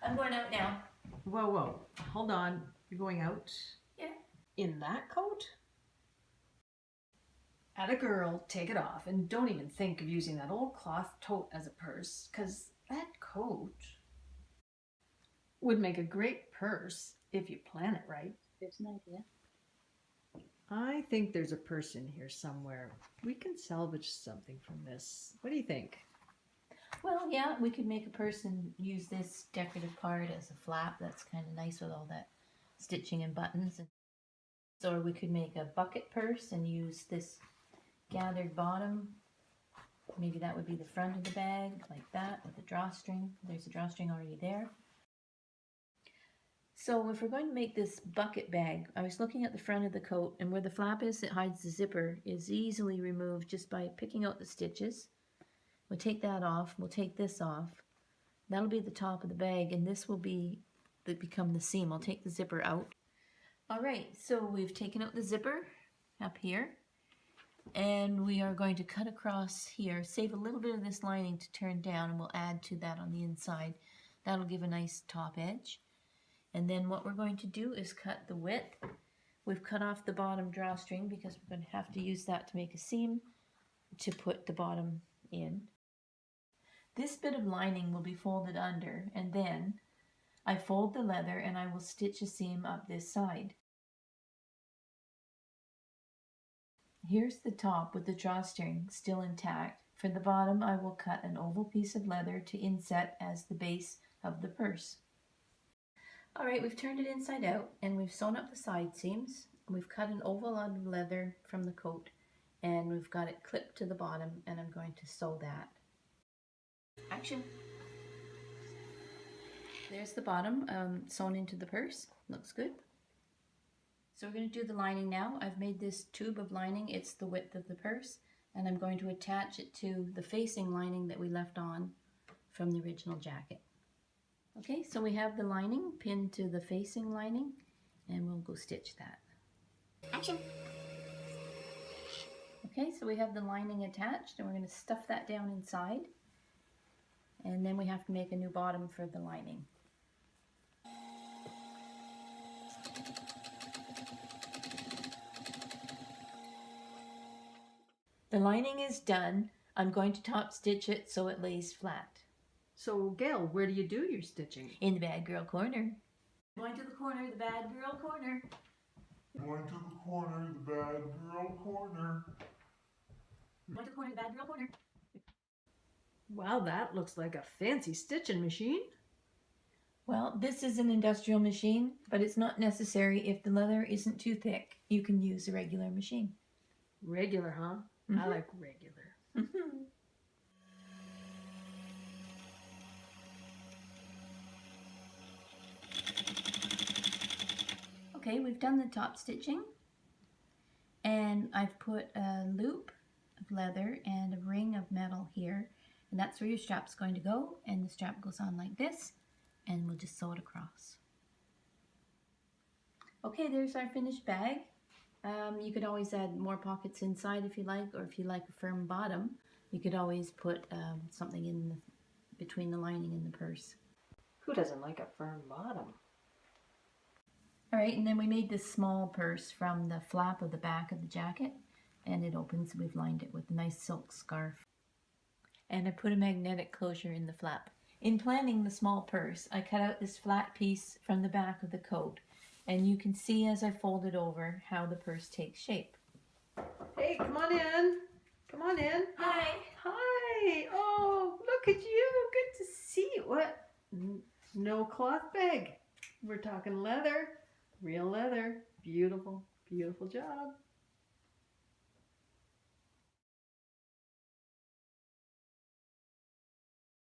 I'm going out now. Whoa, whoa. Hold on. You're going out? Yeah. In that coat? Atta girl, take it off, and don't even think of using that old cloth tote as a purse, 'cause that coat would make a great purse if you plan it right. There's an idea. I think there's a purse in here somewhere. We can salvage something from this. What do you think? Well, yeah, we could make a purse and use this decorative part as a flap. That's kind of nice with all that stitching and buttons. Or we could make a bucket purse and use this gathered bottom. Maybe that would be the front of the bag, like that, with a drawstring. There's a drawstring already there. So if we're going to make this bucket bag, I was looking at the front of the coat, and where the flap is that hides the zipper is easily removed just by picking out the stitches. We'll take that off. We'll take this off. That'll be the top of the bag, and this will become the seam. I'll take the zipper out. All right, so we've taken out the zipper up here, and we are going to cut across here, save a little bit of this lining to turn down, and we'll add to that on the inside. That'll give a nice top edge. And then what we're going to do is cut the width. We've cut off the bottom drawstring because we're going to have to use that to make a seam to put the bottom in. This bit of lining will be folded under, and then I fold the leather and I will stitch a seam up this side. Here's the top with the drawstring still intact. For the bottom, I will cut an oval piece of leather to inset as the base of the purse. All right, we've turned it inside out and we've sewn up the side seams. We've cut an oval out of leather from the coat and we've got it clipped to the bottom, and I'm going to sew that. Action. There's the bottom sewn into the purse. Looks good. So we're going to do the lining now. I've made this tube of lining. It's the width of the purse, and I'm going to attach it to the facing lining that we left on from the original jacket. Okay, so we have the lining pinned to the facing lining, and we'll go stitch that. Action! Okay, so we have the lining attached, and we're going to stuff that down inside. And then we have to make a new bottom for the lining. The lining is done. I'm going to top stitch it so it lays flat. So, Gail, where do you do your stitching? In the bad girl corner. Going to the corner, the bad girl corner. Going to the corner, the bad girl corner. Going to the corner, the bad girl corner. Wow, that looks like a fancy stitching machine. Well, this is an industrial machine, but it's not necessary if the leather isn't too thick. You can use a regular machine. Regular, huh? I like regular. Okay, we've done the top stitching, and I've put a loop of leather and a ring of metal here, and that's where your strap's going to go, and the strap goes on like this, and we'll just sew it across. Okay, there's our finished bag. You could always add more pockets inside if you like, or if you like a firm bottom, you could always put something in between the lining and the purse. Who doesn't like a firm bottom? All right, and then we made this small purse from the flap of the back of the jacket, and it opens. We've lined it with a nice silk scarf. And I put a magnetic closure in the flap. In planning the small purse, I cut out this flat piece from the back of the coat, and you can see as I fold it over how the purse takes shape. Hey, come on in. Come on in. Hi! Hi. Oh, look at you. Good to see you. What? No cloth bag. We're talking leather. Real leather. Beautiful, beautiful job.